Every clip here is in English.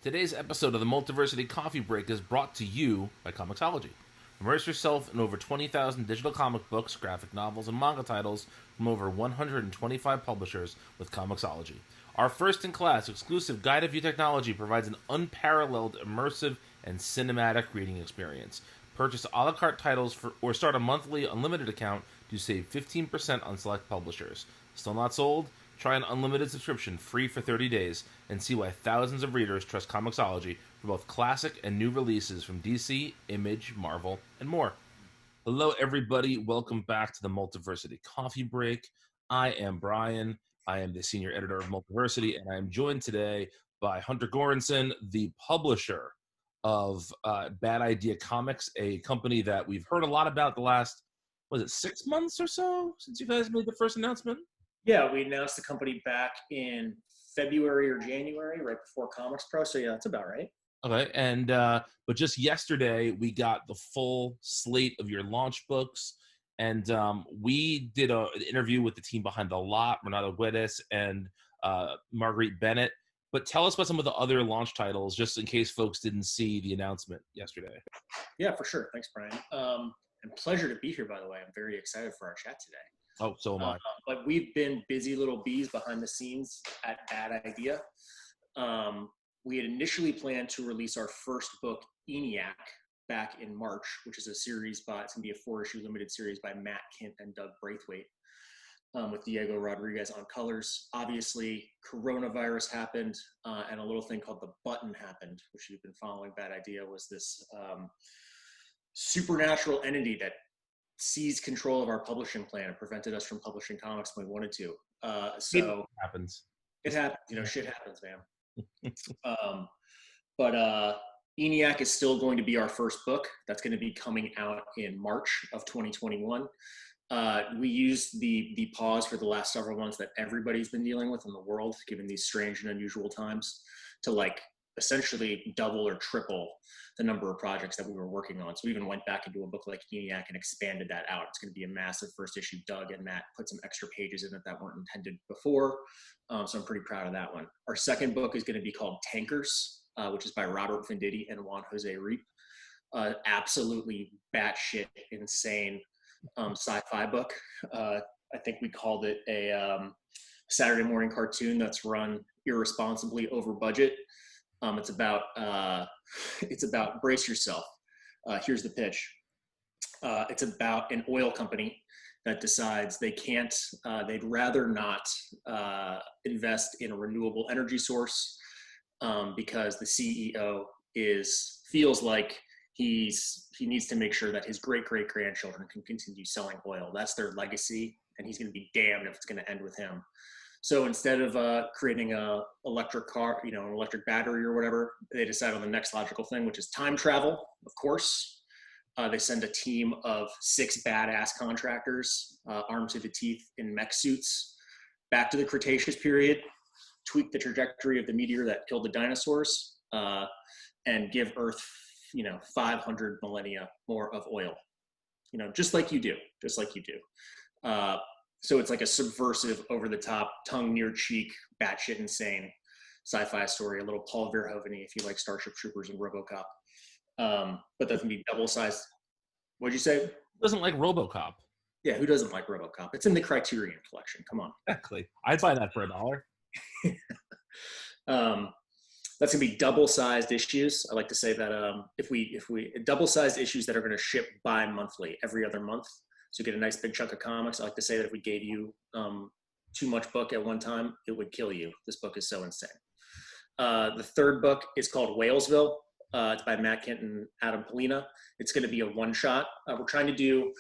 Today's episode of the Multiversity Coffee Break is brought to you by Comixology. Immerse yourself in over 20,000 digital comic books, graphic novels, and manga titles from over 125 publishers with Comixology. Our first-in-class exclusive guided view technology provides an unparalleled, immersive, and cinematic reading experience. Purchase a la carte titles or start a monthly unlimited account to save 15% on select publishers. Still not sold? Try an unlimited subscription free for 30 days and see why thousands of readers trust Comixology for both classic and new releases from DC, Image, Marvel, and more. Hello, everybody. Welcome back to the Multiversity Coffee Break. I am Brian. I am the senior editor of Multiversity, and I am joined today by Hunter Gorinson, the publisher of Bad Idea Comics, a company that we've heard a lot about the last, 6 months or so since you guys made the first announcement? Yeah, we announced the company back in February or January, right before Comics Pro. So yeah, that's about right. Okay, and but just yesterday we got the full slate of your launch books, and we did an interview with the team behind The Lot, Renato Guedes and Marguerite Bennett. But tell us about some of the other launch titles, just in case folks didn't see the announcement yesterday. Yeah, for sure. Thanks, Brian. And pleasure to be here, by the way. I'm very excited for our chat today. Oh, so am I. But we've been busy little bees behind the scenes at Bad Idea. We had initially planned to release our first book, ENIAC, back in March, which is a series it's going to be a 4-issue limited series by Matt Kint and Doug Braithwaite, with Diego Rodriguez on colors. Obviously, coronavirus happened, and a little thing called The Button happened, which you've been following. Bad Idea was this supernatural entity that seized control of our publishing plan and prevented us from publishing comics when we wanted to. It happens. It happens. Shit happens, man. But ENIAC is still going to be our first book. That's going to be coming out in March of 2021. We used the pause for the last several months that everybody's been dealing with in the world, given these strange and unusual times, to essentially double or triple the number of projects that we were working on. So we even went back into a book like ENIAC and expanded that out. It's going to be a massive first issue. Doug and Matt put some extra pages in it that weren't intended before. So I'm pretty proud of that one. Our second book is going to be called Tankers, which is by Robert Venditti and Juan Jose Reap. Absolutely batshit insane sci-fi book. I think we called it a Saturday morning cartoon that's run irresponsibly over budget. It's about brace yourself. Here's the pitch. It's about an oil company that decides they'd rather not invest in a renewable energy source because the CEO feels like he needs to make sure that his great-great-grandchildren can continue selling oil. That's their legacy, and he's going to be damned if it's going to end with him. So instead of creating a electric car, an electric battery or whatever, they decide on the next logical thing, which is time travel, of course. They send a team of 6 badass contractors armed to the teeth in mech suits back to the Cretaceous period, tweak the trajectory of the meteor that killed the dinosaurs, and give Earth, 500 millennia more of oil, just like you do. So it's like a subversive, over-the-top, tongue-near-cheek, batshit insane sci-fi story, a little Paul Verhoeven-y if you like Starship Troopers and RoboCop. But that's going to be double-sized. What'd you say? Who doesn't like RoboCop? Yeah, who doesn't like RoboCop? It's in the Criterion collection. Come on. Exactly. I'd buy that for $1. That's going to be double-sized issues. I like to say that if we double-sized issues that are going to ship bi-monthly, every other month, so you get a nice big chunk of comics. I like to say that if we gave you too much book at one time, it would kill you. This book is so insane. The third book is called Whalesville. It's by Matt Kint and Adam Polina. It's going to be a one-shot. We're trying to do,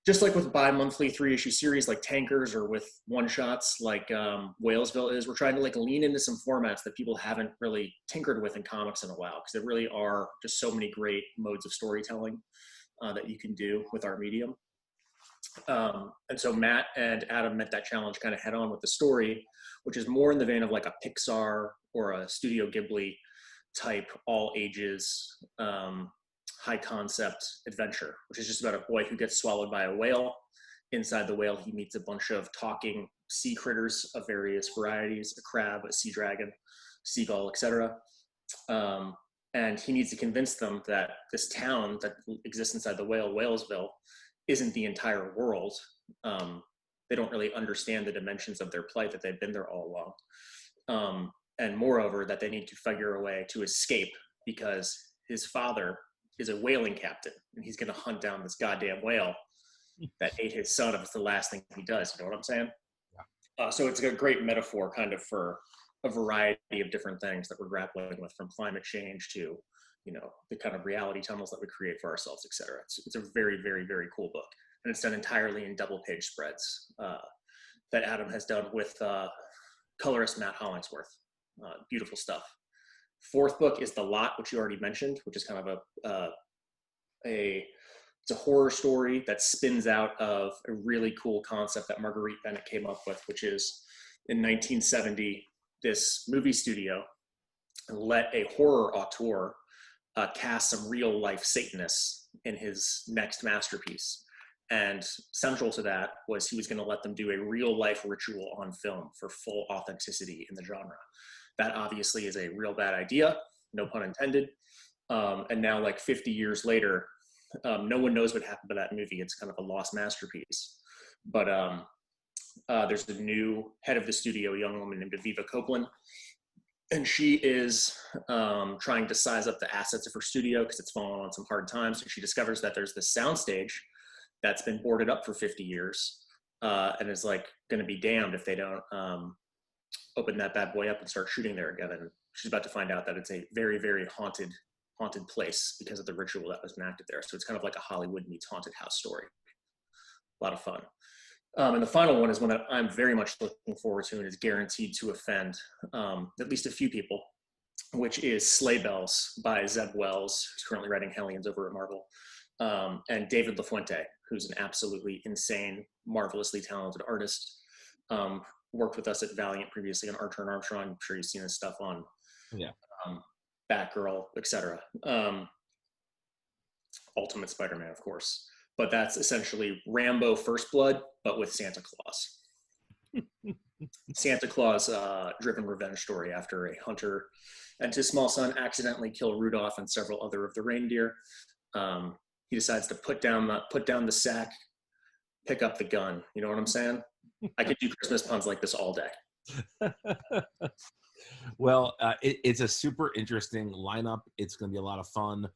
just like with bi-monthly 3-issue series like Tankers or with one-shots like Whalesville is, we're trying to lean into some formats that people haven't really tinkered with in comics in a while, because there really are just so many great modes of storytelling that you can do with our medium. And so Matt and Adam met that challenge kind of head on with the story, which is more in the vein of like a Pixar or a Studio Ghibli type, all ages, high concept adventure, which is just about a boy who gets swallowed by a whale. Inside the whale, he meets a bunch of talking sea critters of various varieties, a crab, a sea dragon, seagull, etc. And he needs to convince them that this town that exists inside the whale, Whalesville, isn't the entire world. They don't really understand the dimensions of their plight, that they've been there all along. And moreover, that they need to figure a way to escape because his father is a whaling captain and he's going to hunt down this goddamn whale that ate his son if it's the last thing he does. You know what I'm saying? So it's a great metaphor kind of for a variety of different things that we're grappling with, from climate change to, the kind of reality tunnels that we create for ourselves, et cetera. It's a very, very, very cool book. And it's done entirely in double page spreads that Adam has done with colorist Matt Hollingsworth. Beautiful stuff. Fourth book is The Lot, which you already mentioned, which is kind of it's a horror story that spins out of a really cool concept that Marguerite Bennett came up with, which is in 1970, this movie studio let a horror auteur cast some real life Satanists in his next masterpiece. And central to that was he was going to let them do a real life ritual on film for full authenticity in the genre. That obviously is a real bad idea, no pun intended. And now, like 50 years later, no one knows what happened to that movie. It's kind of a lost masterpiece. But there's the new head of the studio, a young woman named Aviva Copeland. And she is trying to size up the assets of her studio because it's fallen on some hard times. And she discovers that there's this soundstage that's been boarded up for 50 years and is like going to be damned if they don't open that bad boy up and start shooting there again. And she's about to find out that it's a very, very haunted place because of the ritual that was enacted there. So it's kind of like a Hollywood meets haunted house story. A lot of fun. And the final one is one that I'm very much looking forward to and is guaranteed to offend at least a few people, which is Sleigh Bells by Zeb Wells, who's currently writing Hellions over at Marvel, and David LaFuente, who's an absolutely insane, marvelously talented artist. Worked with us at Valiant previously on Archer and Armstrong. I'm sure you've seen his stuff on Batgirl, etc. Ultimate Spider-Man, of course. But that's essentially Rambo First Blood, but with Santa Claus. Santa Claus driven revenge story after a hunter and his small son accidentally kill Rudolph and several other of the reindeer. He decides to put down the sack, pick up the gun. You know what I'm saying? I could do Christmas puns like this all day. Well, it's a super interesting lineup. It's going to be a lot of fun.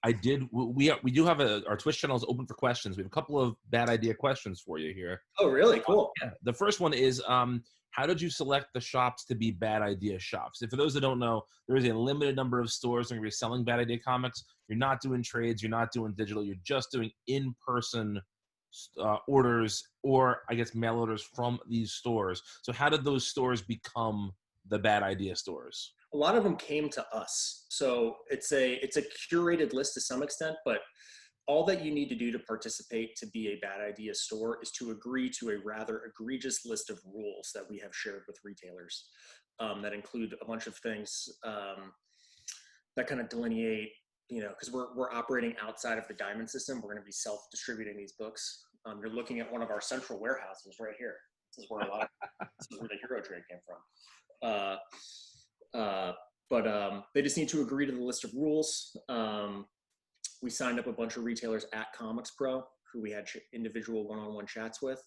We do have our Twitch channel is open for questions. We have a couple of bad idea questions for you here. Oh, really? Cool. Yeah. The first one is, how did you select the shops to be bad idea shops? And for those that don't know, there is a limited number of stores that are going to be selling bad idea comics. You're not doing trades. You're not doing digital. You're just doing in-person orders, or I guess mail orders from these stores. So how did those stores become the bad idea stores? A lot of them came to us. So it's a curated list to some extent, but all that you need to do to participate to be a bad idea store is to agree to a rather egregious list of rules that we have shared with retailers that include a bunch of things that kind of delineate, because we're operating outside of the diamond system. We're going to be self-distributing these books. You're looking at one of our central warehouses right here. This is where this is where the Hero Trade came from. But they just need to agree to the list of rules. We signed up a bunch of retailers at Comics Pro who we had individual one-on-one chats with.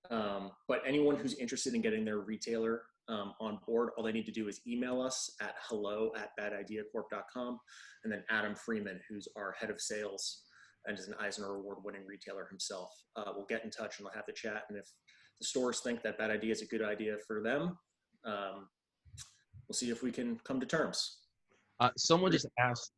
But anyone who's interested in getting their retailer on board, all they need to do is email us at hello@badideacorp.com. And then Adam Freeman, who's our head of sales and is an Eisner Award-winning retailer himself, will get in touch and they'll have the chat. And if the stores think that bad idea is a good idea for them, we'll see if we can come to terms. Someone just asked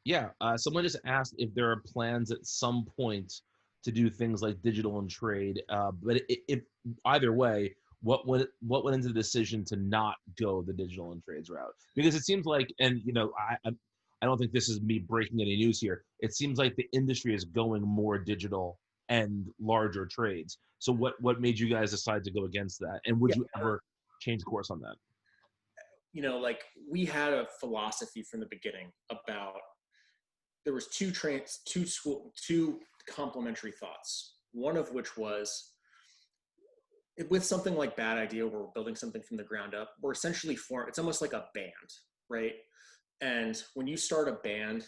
if there are plans at some point to do things like digital and trade. But if either way, what went into the decision to not go the digital and trades route? Because it seems like, and I don't think this is me breaking any news here. It seems like the industry is going more digital and larger trades. So what made you guys decide to go against that? And would you ever change course on that? We had a philosophy from the beginning about, there was two complementary thoughts. One of which was, with something like Bad Idea, where we're building something from the ground up, we're essentially it's almost like a band. right? And when you start a band,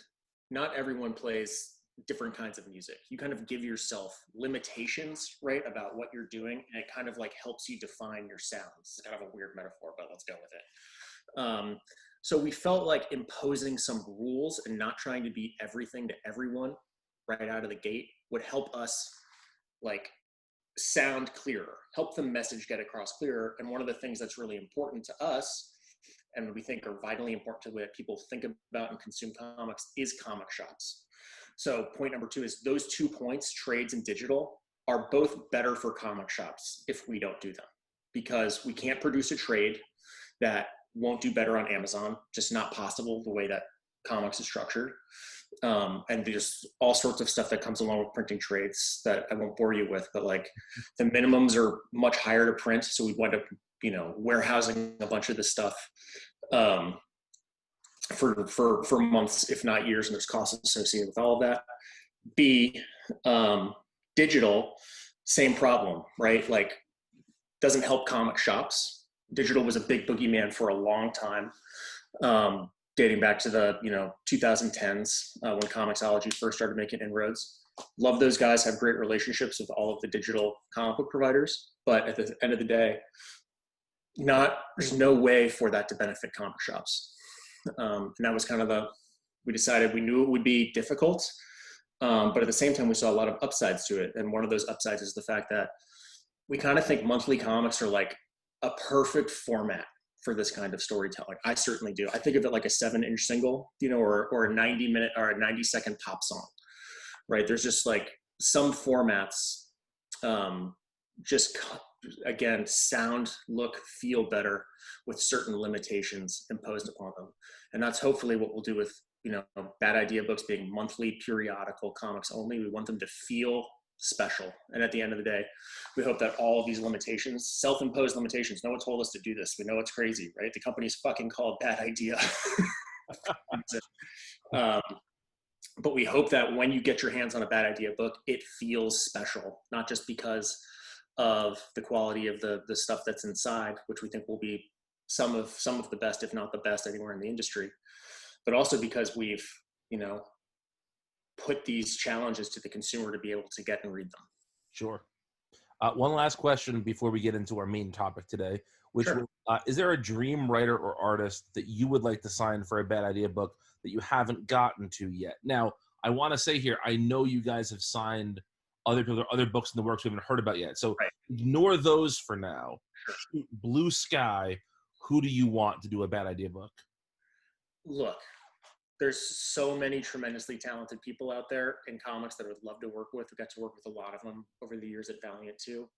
not everyone plays different kinds of music. You kind of give yourself limitations, right, about what you're doing, and it kind of like helps you define your sounds. It's kind of a weird metaphor, but let's go with it. So we felt like imposing some rules and not trying to be everything to everyone right out of the gate would help us like sound clearer, help the message get across clearer. And one of the things that's really important to us, and we think are vitally important to the way that people think about and consume comics, is comic shops. So point number 2 is those 2 points, trades and digital, are both better for comic shops if we don't do them, because we can't produce a trade that won't do better on Amazon. Just not possible the way that comics is structured. And there's all sorts of stuff that comes along with printing trades that I won't bore you with, but like the minimums are much higher to print. So we wind up, warehousing a bunch of this stuff for months, if not years, and there's costs associated with all of that. B, digital, same problem, right? Like doesn't help comic shops. Digital was a big boogeyman for a long time, dating back to the 2010s when Comixology first started making inroads. Love those guys, have great relationships with all of the digital comic book providers, but at the end of the day, there's no way for that to benefit comic shops. And that was kind of we decided we knew it would be difficult, but at the same time we saw a lot of upsides to it. And one of those upsides is the fact that we kind of think monthly comics are like a perfect format for this kind of storytelling. I certainly do. I think of it like a 7-inch single, or a 90-minute or a 90-second pop song, right? There's just like some formats just, again, sound, look, feel better with certain limitations imposed upon them. And that's hopefully what we'll do with, Bad Idea books being monthly periodical comics only. We want them to feel special. And at the end of the day, we hope that all of these limitations, self-imposed limitations, no one told us to do this. We know it's crazy, right? The company's fucking called Bad Idea. But we hope that when you get your hands on a Bad Idea book, it feels special, not just because of the quality of the stuff that's inside, which we think will be some of the best, if not the best, anywhere in the industry, but also because we've, put these challenges to the consumer to be able to get and read them. Sure. One last question before we get into our main topic today, which Sure. Is there a dream writer or artist that you would like to sign for a Bad Idea book that you haven't gotten to yet? Now, I want to say here, I know you guys have signed other books in the works we haven't heard about yet. So Ignore those for now. Sure. Blue sky, who do you want to do a Bad Idea book? Look, there's so many tremendously talented people out there in comics that I would love to work with. We got to work with a lot of them over the years at Valiant too.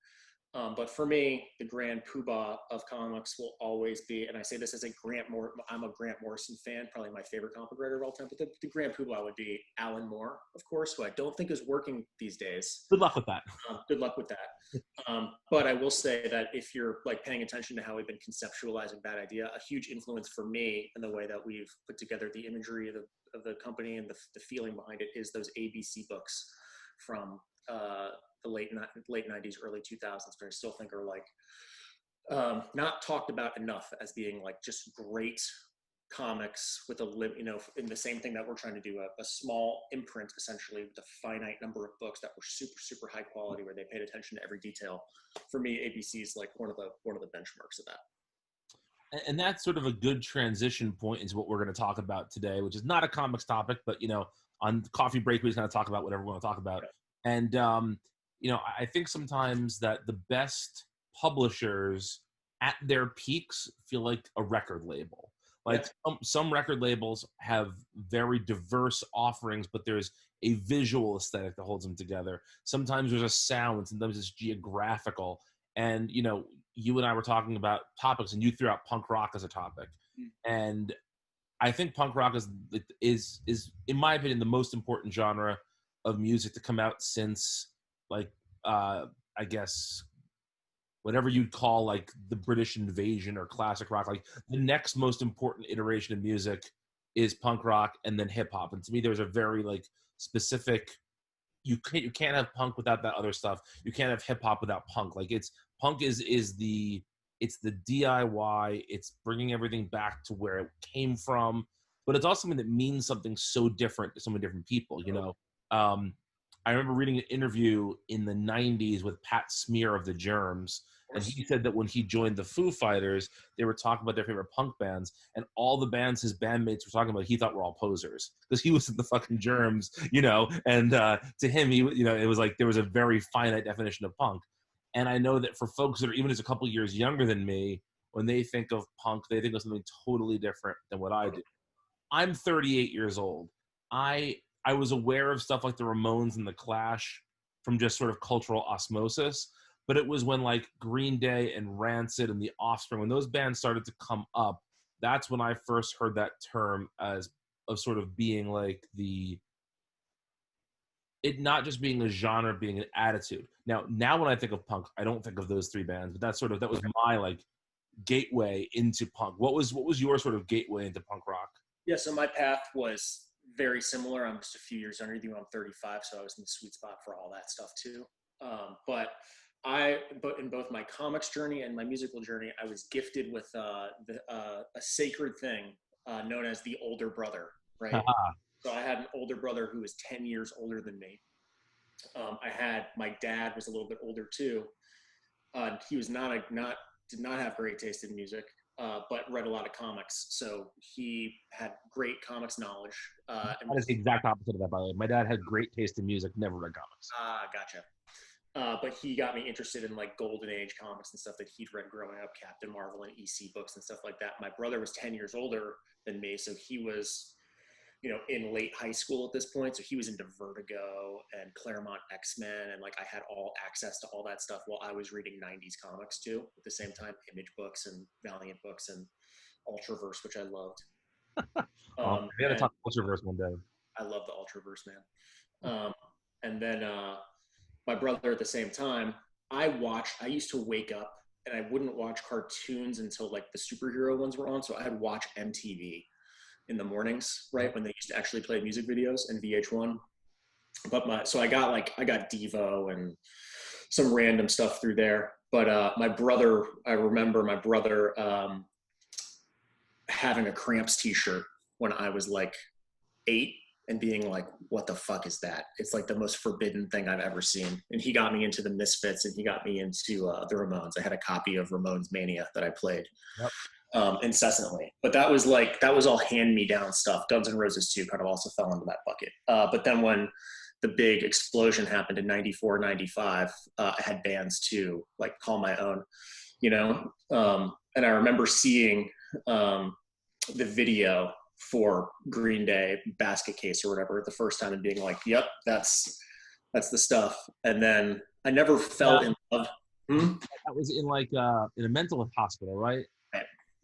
But for me, the grand poobah of comics will always be, and I say this as I'm a Grant Morrison fan, probably my favorite comic writer of all time, but the grand poobah would be Alan Moore, of course, who I don't think is working these days. Good luck with that. Good luck with that. But I will say that if you're like paying attention to how we've been conceptualizing Bad Idea, a huge influence for me in the way that we've put together the imagery of the company and the feeling behind it is those ABC books from the late 90s, early 2000s, but I still think are like not talked about enough as being like just great comics with in the same thing that we're trying to do, a small imprint essentially with a finite number of books that were super, super high quality where they paid attention to every detail. For me, ABC is like one of the benchmarks of that. And that's sort of a good transition point into what we're going to talk about today, which is not a comics topic, but on Coffee Break, we're just going to talk about whatever we want to talk about. Okay. And I think sometimes that the best publishers at their peaks feel like a record label. Like some record labels have very diverse offerings, but there's a visual aesthetic that holds them together. Sometimes there's a sound, sometimes it's geographical. And, you and I were talking about topics, and you threw out punk rock as a topic. And I think punk rock is in my opinion, the most important genre of music to come out since, like, I guess, whatever you'd call like the British invasion or classic rock. Like the next most important iteration of music is punk rock and then hip hop. And to me, there's a very like specific, you can't have punk without that other stuff. You can't have hip hop without punk. Like punk is the it's the DIY, it's bringing everything back to where it came from, but it's also something that means something so different to so many different people, you know. um, I remember reading an interview in the 90s with Pat Smear of the Germs, and he said that when he joined the Foo Fighters, they were talking about their favorite punk bands, and all the bands his bandmates were talking about, he thought were all posers because he was in the fucking Germs, you know. And to him, he, you know, it was like there was a very finite definition of punk. And I know that for folks that are even just a couple years younger than me, when they think of punk, they think of something totally different than what I do. I'm 38 years old. I was aware of stuff like the Ramones and the Clash from just sort of cultural osmosis, but it was when like Green Day and Rancid and The Offspring, when those bands started to come up, that's when I first heard that term as of sort of being like the it not just being a genre, being an attitude. Now when I think of punk, I don't think of those three bands, but that's sort of that was my like gateway into punk. What was your sort of gateway into punk rock? Yeah, so my path was very similar. I'm just a few years under you. I'm 35, so I was in the sweet spot for all that stuff too. But in both my comics journey and my musical journey, I was gifted with a sacred thing known as the older brother, right? So I had an older brother who was 10 years older than me. I had my dad was a little bit older too. He was did not have great taste in music, but read a lot of comics. So he had great comics knowledge. That is the exact opposite of that, by the way. My dad had great taste in music, never read comics. Gotcha. But he got me interested in like Golden Age comics and stuff that he'd read growing up, Captain Marvel and EC books and stuff like that. My brother was 10 years older than me, so he was, you know, in late high school at this point. So he was into Vertigo and Claremont X-Men, and like I had all access to all that stuff while I was reading 90s comics too. At the same time, Image books and Valiant books and Ultraverse, which I loved. We got to talk Ultraverse one day. I love the Ultraverse, man. And then my brother at the same time, I used to wake up and I wouldn't watch cartoons until like the superhero ones were on. So I'd watch MTV in the mornings, right? When they used to actually play music videos and VH1. So I got Devo and some random stuff through there. But I remember my brother having a Cramps t-shirt when I was like 8 and being like, what the fuck is that? It's like the most forbidden thing I've ever seen. And he got me into the Misfits and he got me into the Ramones. I had a copy of Ramones Mania that I played. Yep. Incessantly. But that was all hand-me-down stuff. Guns N' Roses 2 kind of also fell into that bucket. But then when the big explosion happened in 94, 95, I had bands too, like Call My Own, you know? And I remember seeing the video for Green Day Basket Case or whatever the first time and being like, yep, that's the stuff. And then I never fell in love. That was in like in a mental hospital, right?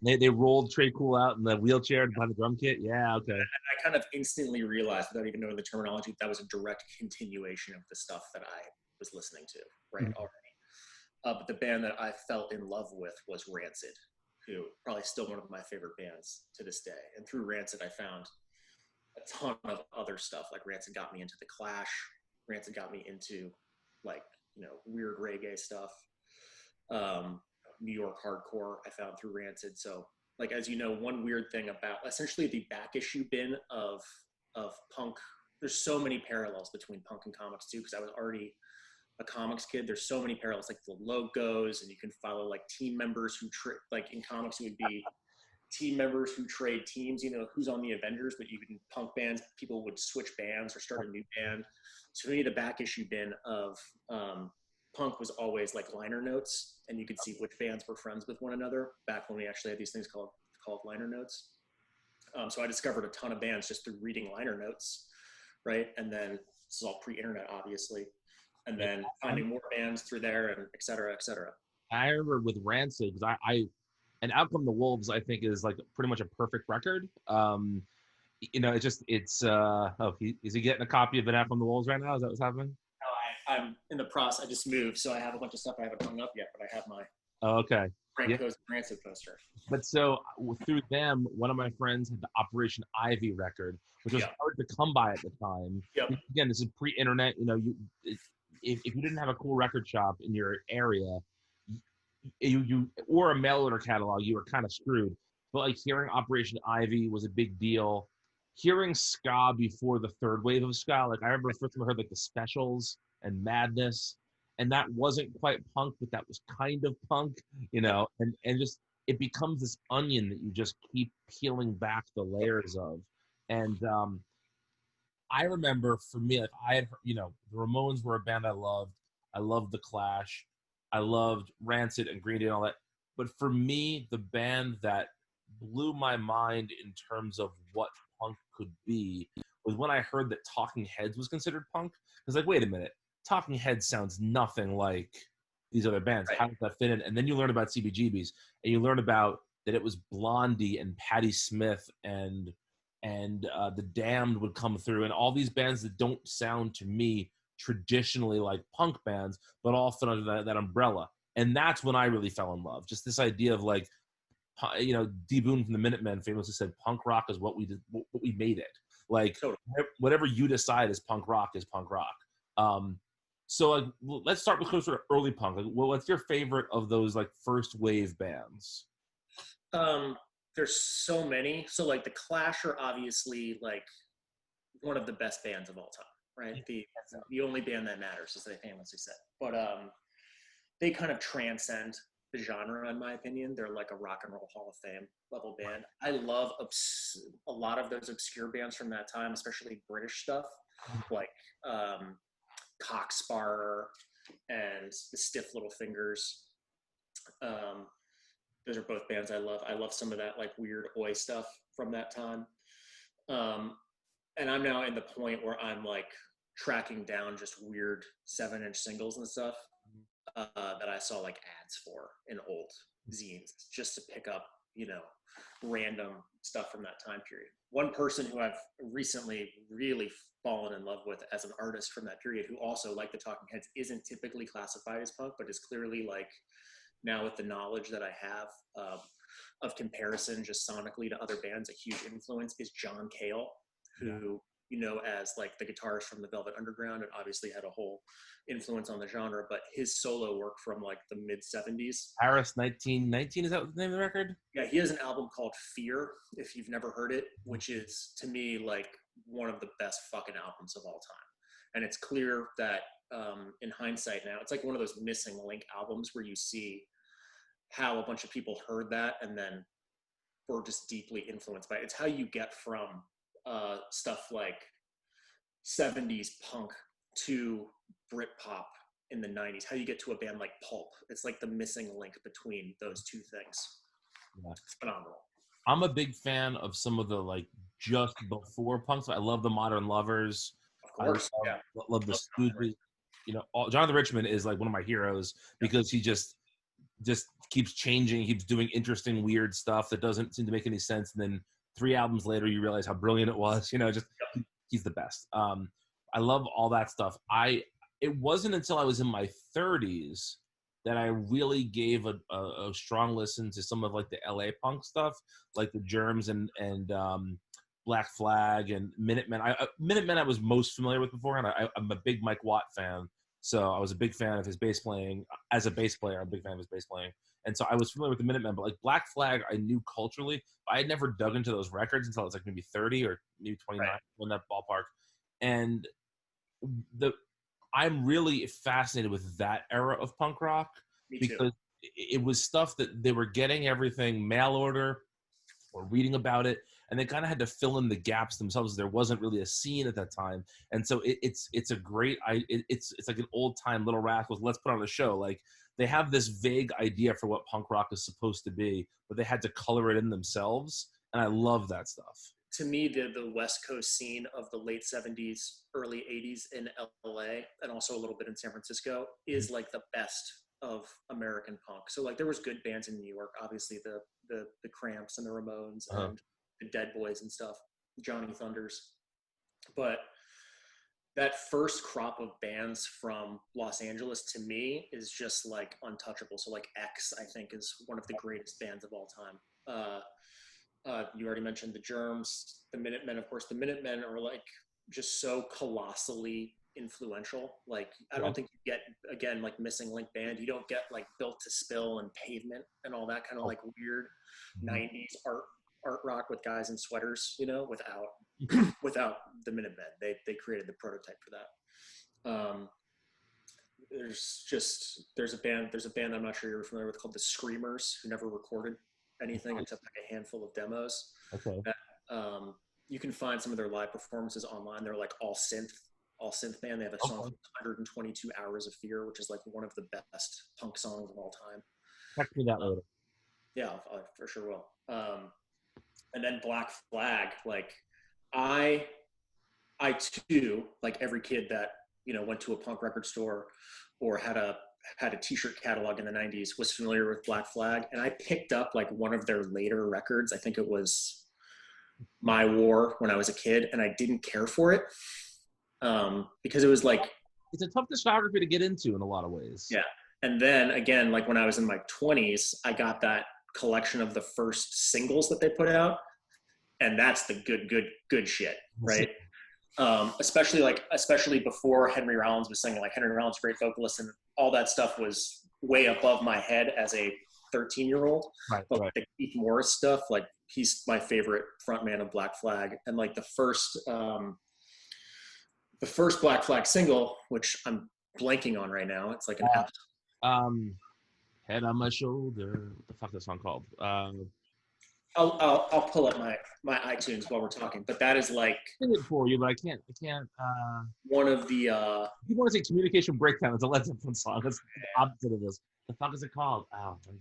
They rolled Trey Cool out in the wheelchair behind the drum kit. Yeah, okay. And I kind of instantly realized, without even knowing the terminology, that was a direct continuation of the stuff that I was listening to, right, already. But the band that I fell in love with was Rancid, who probably still one of my favorite bands to this day. And through Rancid, I found a ton of other stuff. Like Rancid got me into the Clash. Rancid got me into like, you know, weird reggae stuff. New York hardcore I found through Rancid. So like, as you know, one weird thing about essentially the back issue bin of punk, there's so many parallels between punk and comics too, because I was already a comics kid. There's so many parallels, like the logos, and you can follow like team members who like in comics it would be team members who trade teams, you know, who's on the Avengers, but even punk bands, people would switch bands or start a new band. So to me, the back issue bin of punk was always like liner notes, and you could see which bands were friends with one another back when we actually had these things called liner notes. So I discovered a ton of bands just through reading liner notes, right? And then this is all pre-internet, obviously. And then finding more bands through there, and et cetera, et cetera. I remember with Rancid, because and Out Come the Wolves, I think, is like pretty much a perfect record. You know, is he getting a copy of Out Come the Wolves right now? Is that what's happening? No, I'm in the process. I just moved, so I have a bunch of stuff I haven't hung up yet, but I have my okay. Frank Coast Rancid poster. But so through them, one of my friends had the Operation Ivy record, which was hard to come by at the time. Yep. Again, this is pre-internet. You know, if you didn't have a cool record shop in your area, you or a mail order catalog, you were kind of screwed. But like hearing Operation Ivy was a big deal. Hearing ska before the third wave of ska, like I remember the first time I heard like the Specials and Madness, and that wasn't quite punk, but that was kind of punk, Yep. and just it becomes this onion that you just keep peeling back the layers of. And I remember for me, like I had, the Ramones were a band I loved. I loved the Clash. I loved Rancid and Green Day and all that. But for me, the band that blew my mind in terms of what punk could be was when I heard that Talking Heads was considered punk. Because like, wait a minute, Talking Heads sounds nothing like these other bands. Right. How does that fit in? And then you learn about CBGBs, and you learn about that it was Blondie and Patti Smith and the Damned would come through, and all these bands that don't sound to me traditionally like punk bands, but all fit under that umbrella. And that's when I really fell in love. Just this idea of like, D. Boon from the Minutemen famously said, "Punk rock is what we did, what we made it." Like Totally. whatever you decide is punk rock is punk rock. So like, let's start with sort of early punk. Like, what's your favorite of those like first wave bands? Um, there's so many. So like the Clash are obviously like one of the best bands of all time, right? The only band that matters, as they famously said. But they kind of transcend the genre, in my opinion. They're like a rock and roll Hall of Fame level band. I love a lot of those obscure bands from that time, especially British stuff, like Cocksparrer and the Stiff Little Fingers. Um, those are both bands I love. I love some of that like weird oi stuff from that time. Um, and I'm now in the point where I'm like tracking down just weird 7-inch singles and stuff that I saw like ads for in old zines just to pick up, random stuff from that time period. One person who I've recently really fallen in love with as an artist from that period, who also, like the Talking Heads, isn't typically classified as punk, but is clearly like, now with the knowledge that I have of comparison just sonically to other bands, a huge influence is John Cale, who as like the guitarist from the Velvet Underground, and obviously had a whole influence on the genre, but his solo work from like the mid 70s. Paris 1919, is that the name of the record? Yeah, he has an album called Fear, if you've never heard it, which is to me like one of the best fucking albums of all time. And it's clear that in hindsight now, it's like one of those missing link albums where you see how a bunch of people heard that and then were just deeply influenced by it. It's how you get from stuff like 70s punk to Britpop in the 90s, how you get to a band like Pulp. It's like the missing link between those two things. Yeah. It's phenomenal. I'm a big fan of some of the like just before punks. I love the Modern Lovers. Of course, yeah. Love the Stooges. Jonathan Richman is like one of my heroes because he just keeps changing. He keeps doing interesting, weird stuff that doesn't seem to make any sense. And then 3 albums later, you realize how brilliant it was. He's the best. I love all that stuff. It wasn't until I was in my 30s that I really gave a strong listen to some of like the LA punk stuff, like the Germs and Black Flag and Minutemen. Minutemen I was most familiar with beforehand. I'm a big Mike Watt fan, so I was a big fan of his bass playing. As a bass player, I'm a big fan of his bass playing, and so I was familiar with the Minutemen. But like Black Flag, I knew culturally. I had never dug into those records until I was like maybe 30 or maybe 29, right, in that ballpark, and I'm really fascinated with that era of punk rock because it was stuff that they were getting everything mail order or reading about it, and they kind of had to fill in the gaps themselves. There wasn't really a scene at that time, and so it's a great it's like an old time Little Rascals. Let's put on a show. Like they have this vague idea for what punk rock is supposed to be, but they had to color it in themselves, and I love that stuff. To me, the West Coast scene of the late 70s, early 80s in LA, and also a little bit in San Francisco, is like the best of American punk. So like there was good bands in New York, obviously the Cramps and the Ramones and the Dead Boys and stuff, Johnny Thunders. But that first crop of bands from Los Angeles to me is just like untouchable. So like X, I think, is one of the greatest bands of all time. You already mentioned the Germs, the Minutemen. Of course, the Minutemen are like just so colossally influential. Like, I Yeah. don't think you get, again, like Missing Link Band, you don't get like Built to Spill and Pavement and all that kind of Oh. like weird Mhm. 90s art rock with guys in sweaters, you know, without the Minutemen. They created the prototype for that. There's a band I'm not sure you're familiar with called the Screamers, who never recorded anything except like a handful of demos. Okay. That, you can find some of their live performances online. They're like all synth band. They have a song Okay. called 122 Hours of Fear, which is like one of the best punk songs of all time. Text me that later. Yeah, I for sure will. And then Black Flag, like I I too, like every kid that went to a punk record store or had a t-shirt catalog in the 90s, was familiar with Black Flag, and I picked up like one of their later records. I think it was My War when I was a kid, and I didn't care for it because it was like, It's a tough discography to get into in a lot of ways. yeah. And then again, like when I was in my 20s, I got that collection of the first singles that they put out, and that's the good shit, right? Especially before Henry Rollins was singing. Like, Henry Rollins, great vocalist, and all that stuff was way above my head as a 13-year-old. Right. But Right. the Keith Morris stuff, like, he's my favorite frontman of Black Flag. And like the first Black Flag single, which I'm blanking on right now, it's like an Um, Head on My Shoulder. What the fuck is that song called? I'll pull up my iTunes while we're talking, but that is like Sing it for you, but I can't. one of the If you want to say Communication Breakdown, it's a Led Zeppelin song. That's the opposite of this. The fuck is it called? Oh my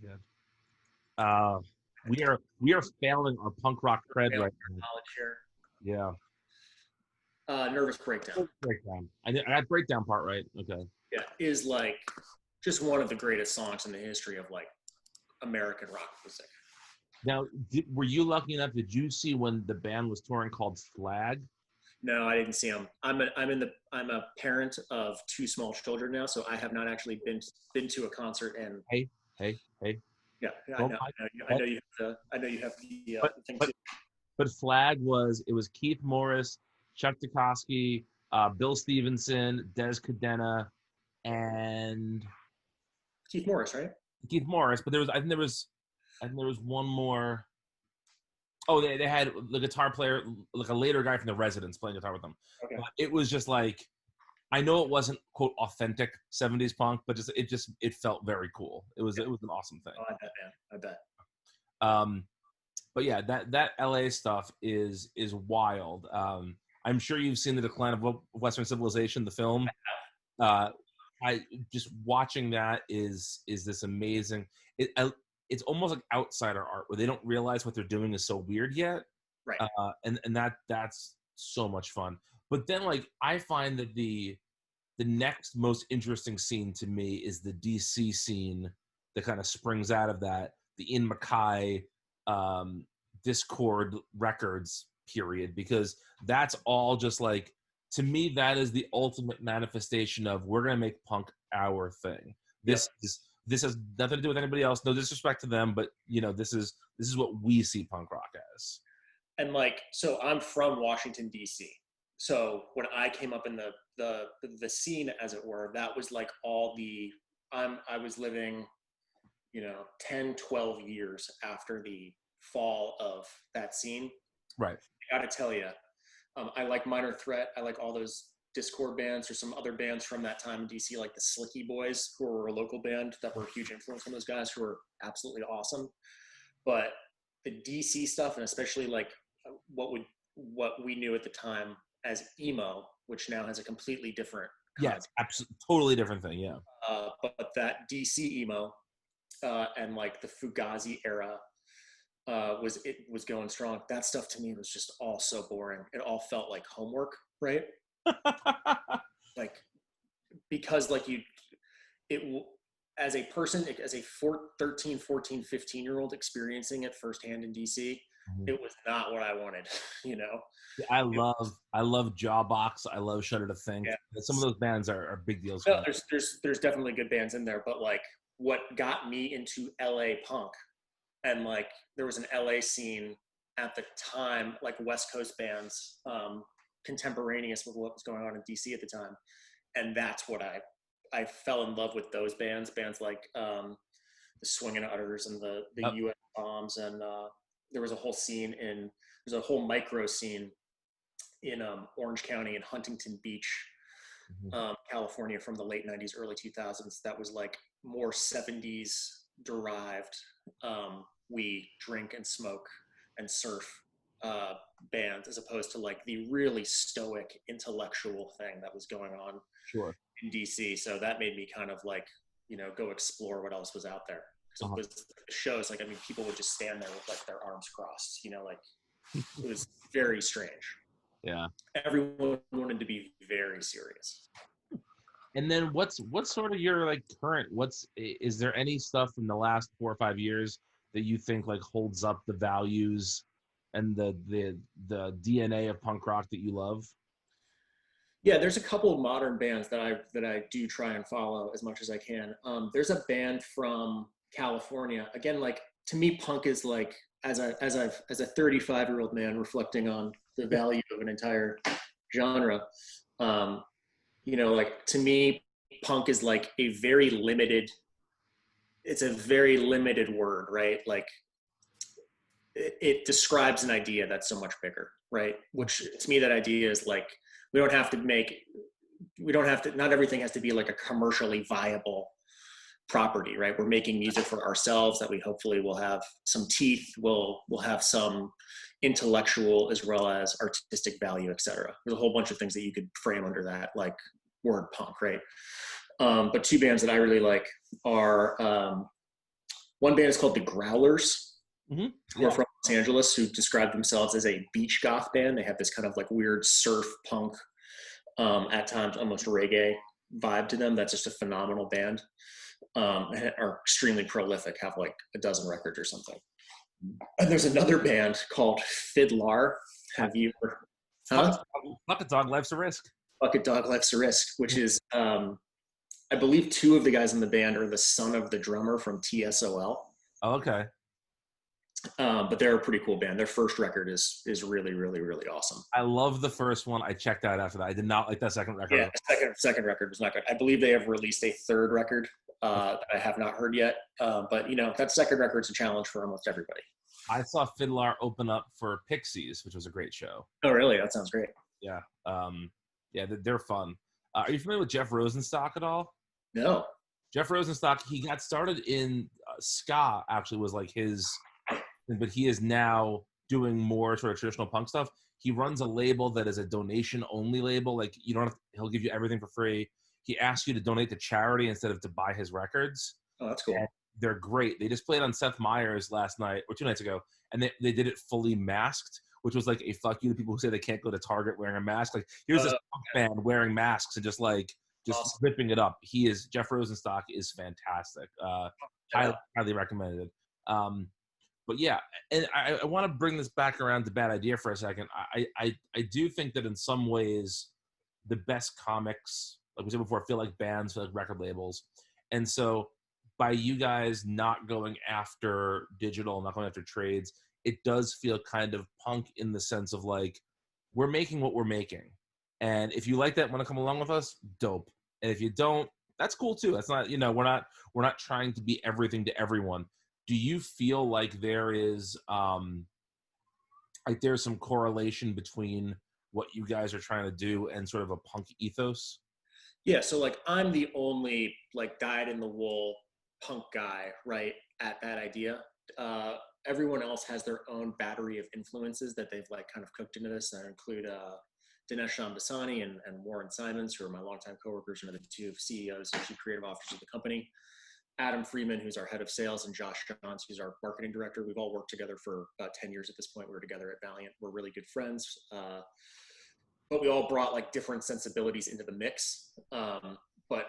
god. We are failing our punk rock cred right now. knowledge here. Yeah. Nervous Breakdown. Breakdown. I got breakdown part right. Okay. Yeah, is like just one of the greatest songs in the history of like American rock music. Now, were you lucky enough? Did you see when the band was touring called Flag? No, I didn't see them. I'm a parent of two small children now, so I have not actually been to a concert. And Hey. yeah, I know you have the thing But too. but Flag was Keith Morris, Chuck Dukowski, Bill Stevenson, Des Cadena, and Keith Morris, right? Keith Morris. But I think there was one more. Oh, they had the guitar player, like a later guy from The Residents, playing guitar with them. Okay. But it was just like, I know it wasn't quote authentic 70s punk, but it felt very cool. It was an awesome thing. Oh, I bet, man. I bet. But yeah, that LA stuff is wild. I'm sure you've seen The Decline of Western Civilization, the film. I just watching that is this amazing. It's almost like outsider art where they don't realize what they're doing is so weird yet. Right. And that's so much fun. But then, like, I find that the next most interesting scene to me is the DC scene that kind of springs out of that, the In Mackay Discord Records period, because that's all just like, to me, that is the ultimate manifestation of, we're gonna make punk our thing. This has nothing to do with anybody else. No disrespect to them, but this is what we see punk rock as. And like, so I'm from Washington, D.C. So when I came up in the scene, as it were, that was like I was living, 10, 12 years after the fall of that scene. Right. I gotta tell you, I like Minor Threat. I like all those Discord bands, or some other bands from that time in DC, like the Slicky Boys, who were a local band that were a huge influence on those guys, who were absolutely awesome. But the DC stuff, and especially like what we knew at the time as emo, which now has a completely different concept. Yes, absolutely, totally different thing. Yeah. But that DC emo and like the Fugazi era was going strong. That stuff to me was just all so boring. It all felt like homework, right? Like, because like as a person, as a 13, 14, 15-year-old experiencing it firsthand in DC, it was not what I wanted, I love Jawbox. I love Shudder to Think. Yeah. Some of those bands are big deals. No, there's definitely good bands in there, but like, what got me into LA punk, and like, there was an LA scene at the time, like West Coast bands, contemporaneous with what was going on in DC at the time. And that's what I fell in love with those bands like the Swingin' Utters and the Yep. US Bombs. And there was a whole scene there's a whole micro scene in Orange County and Huntington Beach, California, from the late 90s, early 2000s. That was like more 70s derived. We drink and smoke and surf bands, as opposed to like the really stoic intellectual thing that was going on Sure. in DC. So that made me kind of like, go explore what else was out there. Because it was shows like, I mean, people would just stand there with like their arms crossed, like it was very strange. Yeah. Everyone wanted to be very serious. And then what's sort of your like current, is there any stuff from the last 4 or 5 years that you think like holds up the values and the DNA of punk rock that you love? Yeah, there's a couple of modern bands that I do try and follow as much as I can. There's a band from California. Again, like to me, punk is like, as a 35-year-old man reflecting on the value of an entire genre. Like to me, punk is like it's a very limited word, right? Like it describes an idea that's so much bigger, right? Which to me, that idea is like, not everything has to be like a commercially viable property, right? We're making music for ourselves that we hopefully will have some teeth, will have some intellectual as well as artistic value, etc. There's a whole bunch of things that you could frame under that, like word punk, right? But two bands that I really like are, one band is called the Growlers, who are from Los Angeles, who describe themselves as a beach goth band. They have this kind of like weird surf punk, at times almost reggae vibe to them. That's just a phenomenal band. Are extremely prolific, have like a dozen records or something. And there's another band called Fiddlar. Have you heard? Bucket Dog Life's a Risk. Bucket Dog Life's a Risk, which is, I believe two of the guys in the band are the son of the drummer from TSOL. Oh, okay. But they're a pretty cool band. Their first record is really, really, really awesome. I love the first one. I checked out after that. I did not like that second record. Yeah, second record was not good. I believe they have released a third record that I have not heard yet. But that second record's a challenge for almost everybody. I saw Fiddlar open up for Pixies, which was a great show. Oh, really? That sounds great. Yeah. Yeah, they're fun. Are you familiar with Jeff Rosenstock at all? No. Jeff Rosenstock, he got started in ska, actually was like his, but he is now doing more sort of traditional punk stuff. He runs a label that is a donation only label. Like you don't have, he'll give you everything for free. He asks you to donate to charity instead of to buy his records. Oh, that's cool. And they're great. They just played on Seth Meyers last night or 2 nights ago, and they did it fully masked, which was like a fuck you to people who say they can't go to Target wearing a mask. Like here's this punk band wearing masks and just awesome. Ripping it up. Jeff Rosenstock is fantastic. Highly recommended. But yeah, and I want to bring this back around to Bad Idea for a second. I do think that in some ways, the best comics, like we said before, feel like bands, feel like record labels. And so by you guys not going after digital, not going after trades, it does feel kind of punk in the sense of like, we're making what we're making. And if you like that, want to come along with us, dope. And if you don't, that's cool too. That's not, we're not trying to be everything to everyone. Do you feel like there is, there's some correlation between what you guys are trying to do and sort of a punk ethos? Yeah. So like, I'm the only like dyed in the wool punk guy, right? At Bad Idea. Everyone else has their own battery of influences that they've like kind of cooked into this. And include, Dinesh Shamdasani and Warren Simons, who are my longtime coworkers and are the two CEOs and chief creative officers of the company. Adam Freeman, who's our head of sales, and Josh Johns, who's our marketing director. We've all worked together for about 10 years at this point. We were together at Valiant. We're really good friends. But we all brought like different sensibilities into the mix. But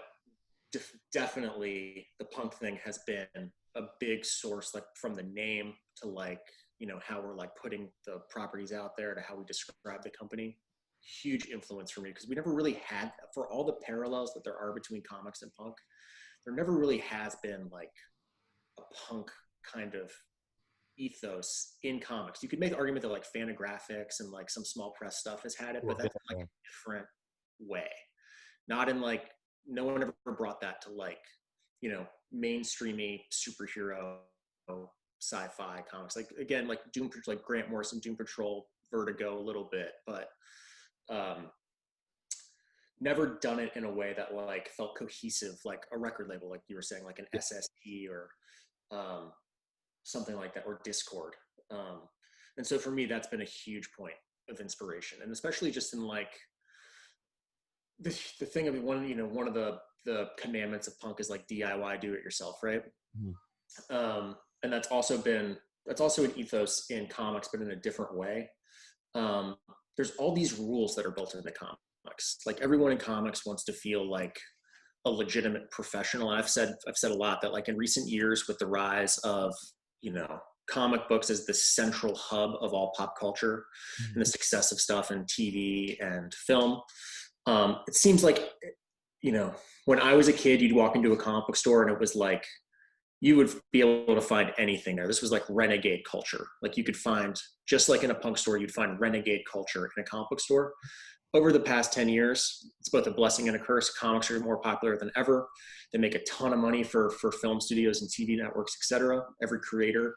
definitely the punk thing has been a big source, like from the name to like, how we're like putting the properties out there to how we describe the company. Huge influence for me, because we never really had, for all the parallels that there are between comics and punk, there never really has been like a punk kind of ethos in comics. You could make the argument that like Fantagraphics and like some small press stuff has had it, but that's like a different way. Not in like, no one ever brought that to like, you know, mainstreamy superhero sci-fi comics. Like again, like Doom, like Grant Morrison, Doom Patrol, Vertigo a little bit, but never done it in a way that like felt cohesive, like a record label, like you were saying, like an SST or something like that, or Discord. And so for me, that's been a huge point of inspiration, and especially just in like the thing of one, you know, one of the commandments of punk is like DIY, do it yourself, right? And that's also an ethos in comics, but in a different way. There's all these rules that are built into comics. Like everyone in comics wants to feel like a legitimate professional. And I've said a lot that like in recent years with the rise of, you know, comic books as the central hub of all pop culture and the success of stuff in TV and film, it seems like, you know, when I was a kid, you'd walk into a comic book store and it was like, you would be able to find anything there. This was like renegade culture. Like you could find, just like in a punk store, you'd find renegade culture in a comic book store. Over the past 10 years, it's both a blessing and a curse. Comics are more popular than ever. They make a ton of money for film studios and TV networks, et cetera. Every creator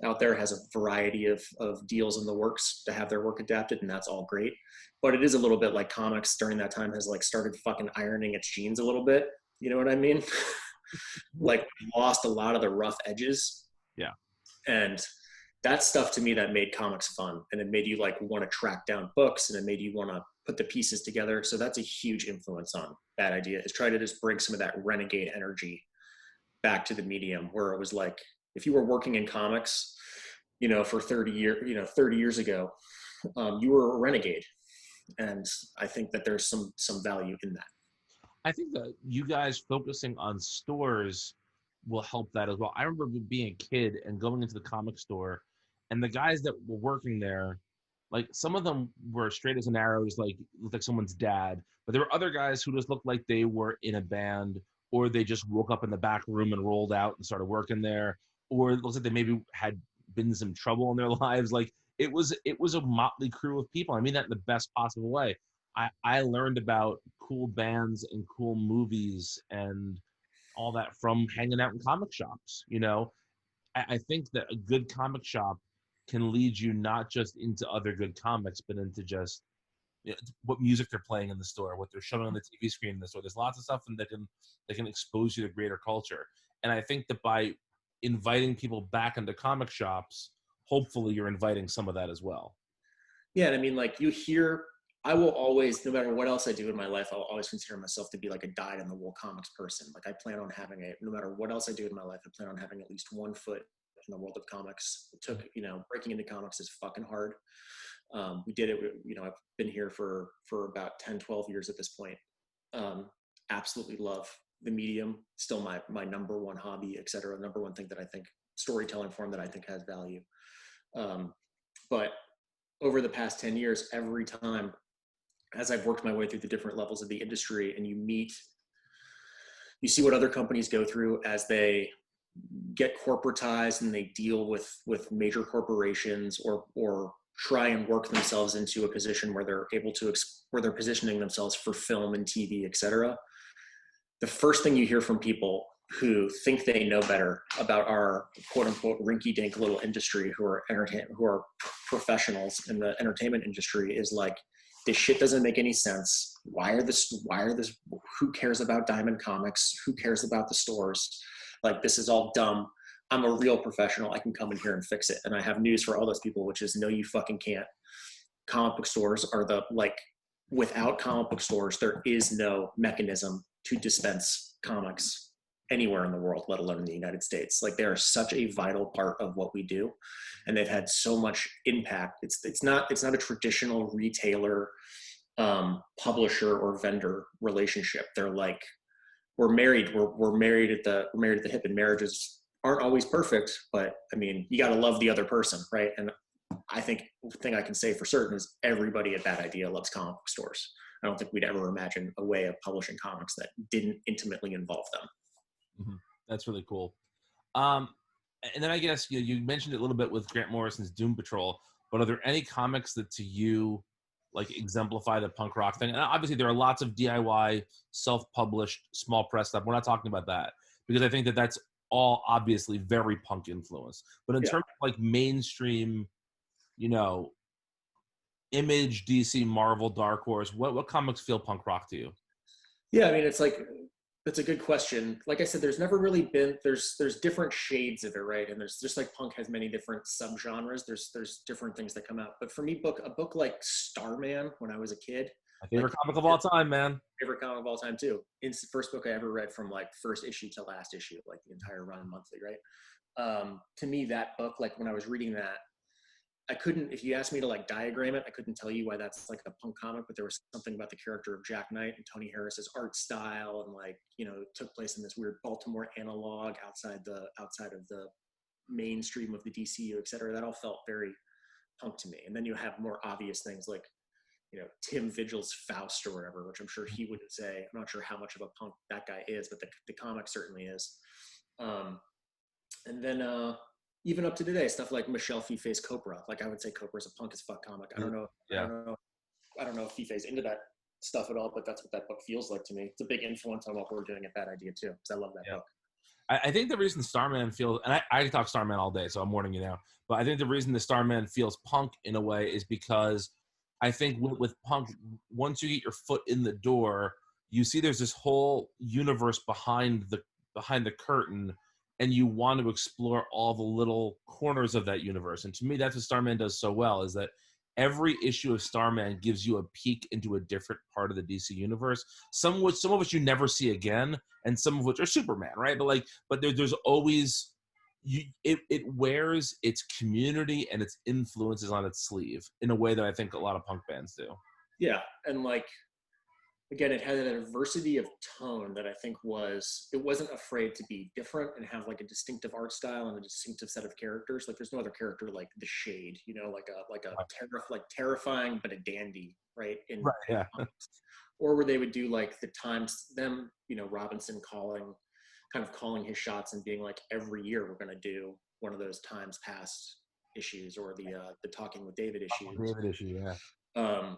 out there has a variety of deals in the works to have their work adapted, and that's all great. But it is a little bit like comics during that time has like started fucking ironing its jeans a little bit. You know what I mean? Like lost a lot of the rough edges. Yeah. And that's stuff to me that made comics fun, and it made you like want to track down books, and it made you want to put the pieces together. So that's a huge influence on Bad Idea, is try to just bring some of that renegade energy back to the medium, where it was like, if you were working in comics, you know, for 30 years ago, you were a renegade. And I think that there's some value in that. I think that you guys focusing on stores will help that as well. I remember being a kid and going into the comic store, and the guys that were working there, like some of them were straight as an arrow, just like looked like someone's dad. But there were other guys who just looked like they were in a band, or they just woke up in the back room and rolled out and started working there, or it looks like they maybe had been in some trouble in their lives. Like it was a motley crew of people. I mean that in the best possible way. I learned about cool bands and cool movies and all that from hanging out in comic shops. You know, I think that a good comic shop can lead you not just into other good comics, but into just, you know, what music they're playing in the store, what they're showing on the TV screen in the store. There's lots of stuff that can expose you to greater culture. And I think that by inviting people back into comic shops, hopefully you're inviting some of that as well. Yeah, and I mean, like you hear, I will always, no matter what else I do in my life, I'll always consider myself to be like a dyed-in-the-wool comics person. Like I plan on having no matter what else I do in my life, I plan on having at least one foot in the world of comics. It took, you know, breaking into comics is fucking hard. We did it, you know, I've been here for about 10, 12 years at this point. Absolutely love the medium, still my number one hobby, et cetera. Number one thing that I think, storytelling form that I think has value. But over the past 10 years, every time as I've worked my way through the different levels of the industry, and you see what other companies go through as they get corporatized and they deal with major corporations, or try and work themselves into a position where they're able to, where they're positioning themselves for film and TV, et cetera. The first thing you hear from people who think they know better about our quote unquote rinky dink little industry, who are professionals in the entertainment industry, is like, this shit doesn't make any sense. Why are this, who cares about Diamond Comics? Who cares about the stores? Like, this is all dumb. I'm a real professional. I can come in here and fix it. And I have news for all those people, which is no, you fucking can't. Comic book stores are without comic book stores, there is no mechanism to dispense comics anywhere in the world, let alone in the United States. Like, they are such a vital part of what we do, and they've had so much impact. It's not a traditional retailer, publisher or vendor relationship. They're like, we're married at the hip, and marriages aren't always perfect, but I mean, you got to love the other person, right? And I think the thing I can say for certain is everybody at Bad Idea loves comic book stores. I don't think we'd ever imagine a way of publishing comics that didn't intimately involve them. Mm-hmm. That's really cool. And then I guess you mentioned it a little bit with Grant Morrison's Doom Patrol, but are there any comics that to you like exemplify the punk rock thing? And obviously there are lots of DIY, self-published, small press stuff. We're not talking about that because I think that that's all obviously very punk influence. But in Yeah. terms of like mainstream, you know, Image, DC, Marvel, Dark Horse, what comics feel punk rock to you? Yeah, I mean, it's like that's a good question. Like I said, there's never really been there's different shades of it, right? And there's just like punk has many different subgenres. There's different things that come out. But for me, a book like Starman when I was a kid, My like favorite comic of all time, man. favorite comic of all time too. It's the first book I ever read from like first issue to last issue, like the entire run monthly, right? To me, that book, like when I was reading that, I couldn't, if you asked me to like diagram it, I couldn't tell you why that's like a punk comic, but there was something about the character of Jack Knight and Tony Harris's art style. And like, you know, it took place in this weird Baltimore analog outside of the mainstream of the DCU, et cetera. That all felt very punk to me. And then you have more obvious things like, you know, Tim Vigil's Faust or whatever, which I'm sure he wouldn't say. I'm not sure how much of a punk that guy is, but the comic certainly is. And then even up to today, stuff like Michelle Fife's Copra. Like I would say Copra is a punk as fuck comic. I don't know. Yeah. I don't know if Fife's into that stuff at all, but that's what that book feels like to me. It's a big influence on what we're doing at Bad Idea too, because I love that book. I think the reason Starman feels, and I can talk Starman all day, so I'm warning you now, but I think the reason the Starman feels punk in a way is because I think with punk, once you get your foot in the door, you see there's this whole universe behind the curtain, and you want to explore all the little corners of that universe. And to me, that's what Starman does so well, is that every issue of Starman gives you a peek into a different part of the DC universe. Some of which you never see again, and some of which are Superman, right? But there's always it wears its community and its influences on its sleeve in a way that I think a lot of punk bands do. Yeah, and like again, it had a diversity of tone that I think it wasn't afraid to be different and have like a distinctive art style and a distinctive set of characters. Like there's no other character like the Shade, you know, like terrifying but a dandy, right? Right. Yeah. Or where they would do like you know, Robinson kind of calling his shots and being like, every year we're going to do one of those times past issues or the Talking with David issues. Yeah.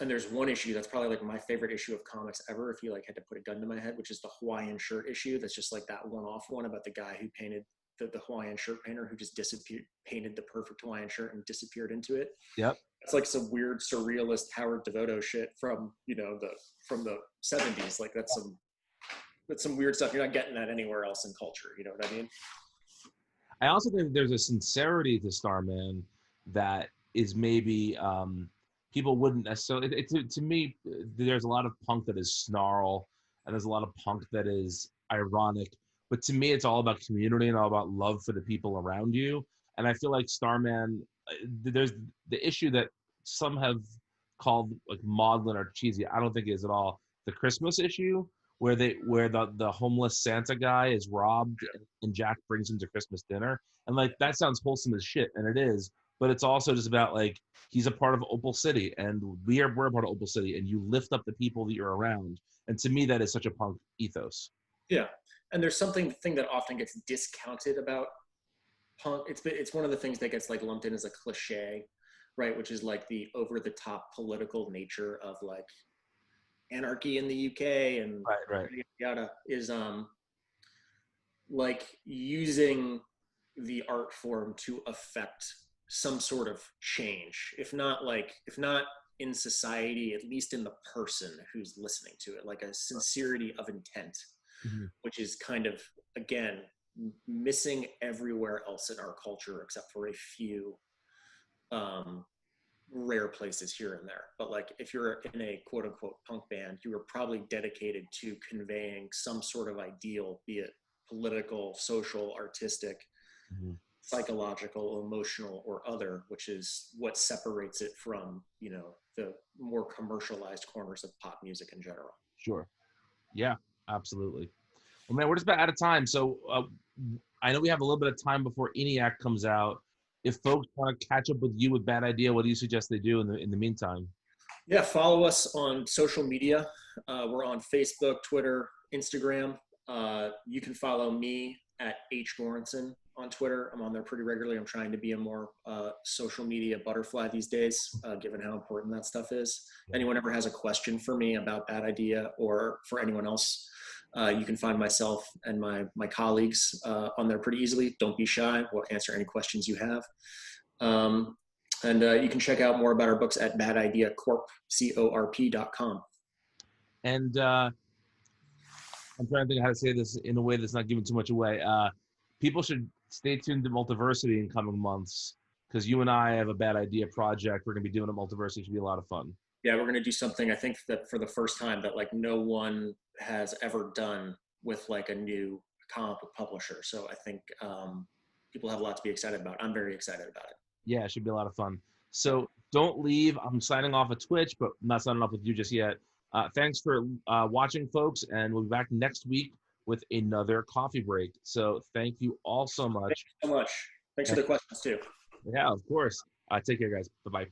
And there's one issue that's probably like my favorite issue of comics ever, if you like had to put a gun to my head, which is the Hawaiian shirt issue. That's just like that one-off one about the guy who painted the Hawaiian shirt painter who just painted the perfect Hawaiian shirt and disappeared into it. Yep. It's like some weird surrealist Howard Devoto shit from, you know, from the 70s. Like that's some weird stuff. You're not getting that anywhere else in culture. You know what I mean? I also think there's a sincerity to Starman that is maybe people wouldn't necessarily. To me, there's a lot of punk that is snarl, and there's a lot of punk that is ironic. But to me, it's all about community and all about love for the people around you. And I feel like Starman, there's the issue that some have called like maudlin or cheesy. I don't think it is at all. The Christmas issue where the homeless Santa guy is robbed and Jack brings him to Christmas dinner. And like that sounds wholesome as shit, and it is. But it's also just about like he's a part of Opal City, and we're a part of Opal City, and you lift up the people that you're around. And to me, that is such a punk ethos. Yeah, and there's thing that often gets discounted about punk. It's one of the things that gets like lumped in as a cliche, right? Which is like the over the top political nature of like anarchy in the UK and right. yada is like using the art form to affect some sort of change, if not in society, at least in the person who's listening to it, like a sincerity of intent, which is kind of, again, missing everywhere else in our culture except for a few rare places here and there. But like if you're in a quote unquote punk band, you are probably dedicated to conveying some sort of ideal, be it political, social, artistic, psychological, emotional, or other, which is what separates it from, you know, the more commercialized corners of pop music in general. Sure. Yeah, absolutely. Well, man, we're just about out of time. So I know we have a little bit of time before ENIAC comes out. If folks want to catch up with you with Bad Idea, what do you suggest they do in the meantime? Yeah, follow us on social media. We're on Facebook, Twitter, Instagram. You can follow me at Gorinson. on Twitter. I'm on there pretty regularly. I'm trying to be a more social media butterfly these days, given how important that stuff is. If anyone ever has a question for me about Bad Idea or for anyone else, you can find myself and my colleagues on there pretty easily. Don't be shy. We'll answer any questions you have. And you can check out more about our books at badideacorp.com. And I'm trying to think of how to say this in a way that's not giving too much away. People should stay tuned to Multiversity in coming months, because you and I have a Bad Idea project we're going to be doing at Multiversity. It should be a lot of fun. Yeah, we're going to do something, I think, that for the first time that like no one has ever done with like a new comic book publisher. So I think people have a lot to be excited about. I'm very excited about it. Yeah, it should be a lot of fun. So don't leave. I'm signing off at Twitch, but I'm not signing off with you just yet. Thanks for watching, folks, and we'll be back next week with another coffee break. So thank you all so much. Thank you so much. Thanks for the questions too. Yeah, of course. Take care, guys. Bye-bye.